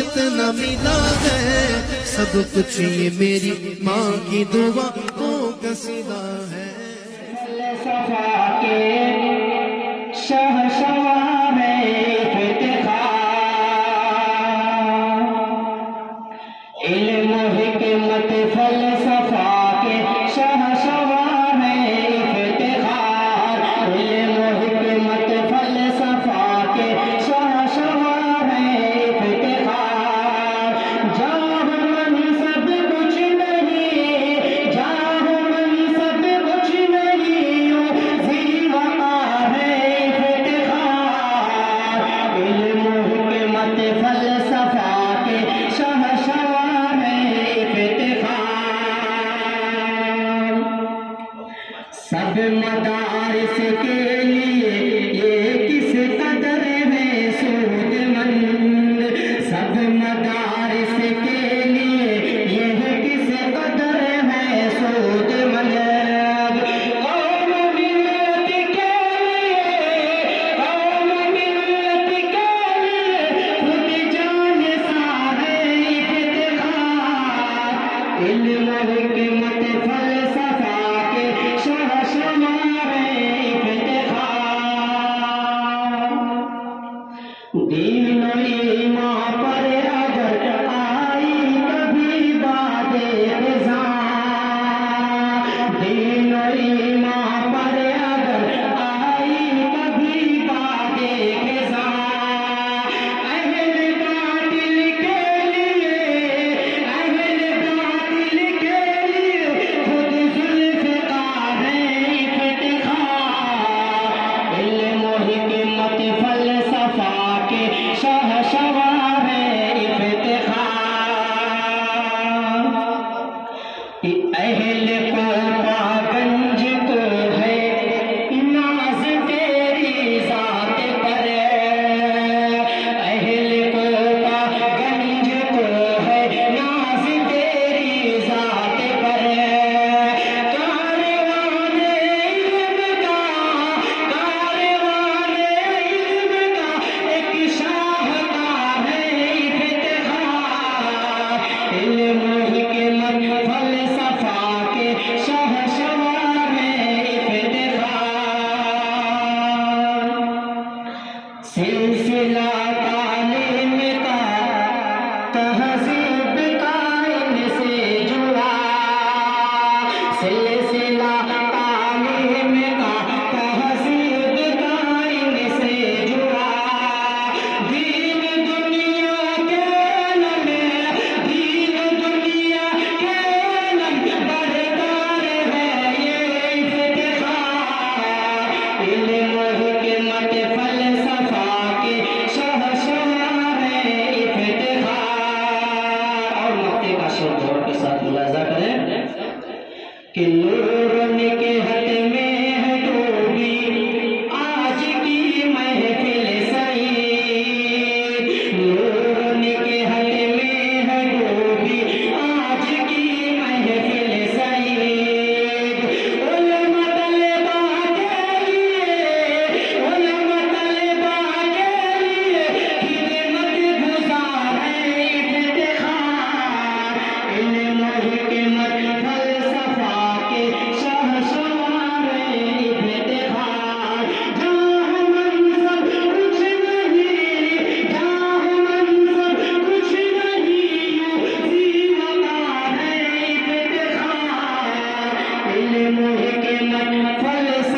اتنا ملا ہے، سب کچھ یہ میری ماں کی دعا کا صدا ہے۔ فلسفہ کے شہنشاہ میں افتخار، علم و حکمت فلسفہ کے شہنشاہ میں افتخار، علم و حکمت فلسفہ کے شہنشاہ میں افتخار، جاہ منصب کچھ نہیں، جاہ منصب کچھ نہیں، ذی وقار ہے افتخار، علم و حکمت فلسفہ کے شہنشاہ میں افتخار۔ سب مدارس کے لیے یہ کس قدر ہے سود مند، سب مدارس کے لیے یہ کس قدر ہے سود مند، قوم ملت کے لیے، قوم ملت کے لیے خود جان سا ہے افتخار، علم و حکمت فلسفہ کے شہنشاہ میں افتخار، دین و ایمان پر اگر آئی کبھی باد خزاں، دین و ایمان پر اگر آئی کبھی باد خزاں، اہل باطل کے لیے، اہل باطل کے لیے خود ذوالفقار ہے افتخار، علم و حکمت فلسفہ کے شہنشاہ میں افتخار، اہل کوپا-گنج کو ہے ناز تیری ذات پر، اہل کوپا-گنج کو ہے ناز تیری ذات پر، کاروان علم کا، کاروان علم کا ایک شاہکار ہے افتخار، علم و حکمت فلسفہ کے شہنشاہ میں افتخار، سلسلہ تعلیم کا تہذیب کا ان سے جڑا، سلسلہ تعلیم کا تہذیب کا ان سے جڑا، دین دنیا کے علم، دین دنیا کے علم بردار ہے یہ افتخار، علم و حکمت فلسفہ کے شہنشاہ میں افتخار۔ اور مقطع کا شعر غور کے ساتھ ملاحظہ کریں کہ نور نکہت میں ہے ڈوبی آج کی محفل سعید، نور نکہت میں ہے ڈوبی آج کی محفل سعید، علم طلبہ کے لیے، علم طلبہ کے لیے خدمت گزار ہے افتخار، علم و حکمت فلسفہ کے شہنشاہ میں افتخار، جاہ منصب کچھ نہیں، جاہ منصب کچھ نہیں، ذی وقار ہے افتخار، علم و حکمت فلسفہ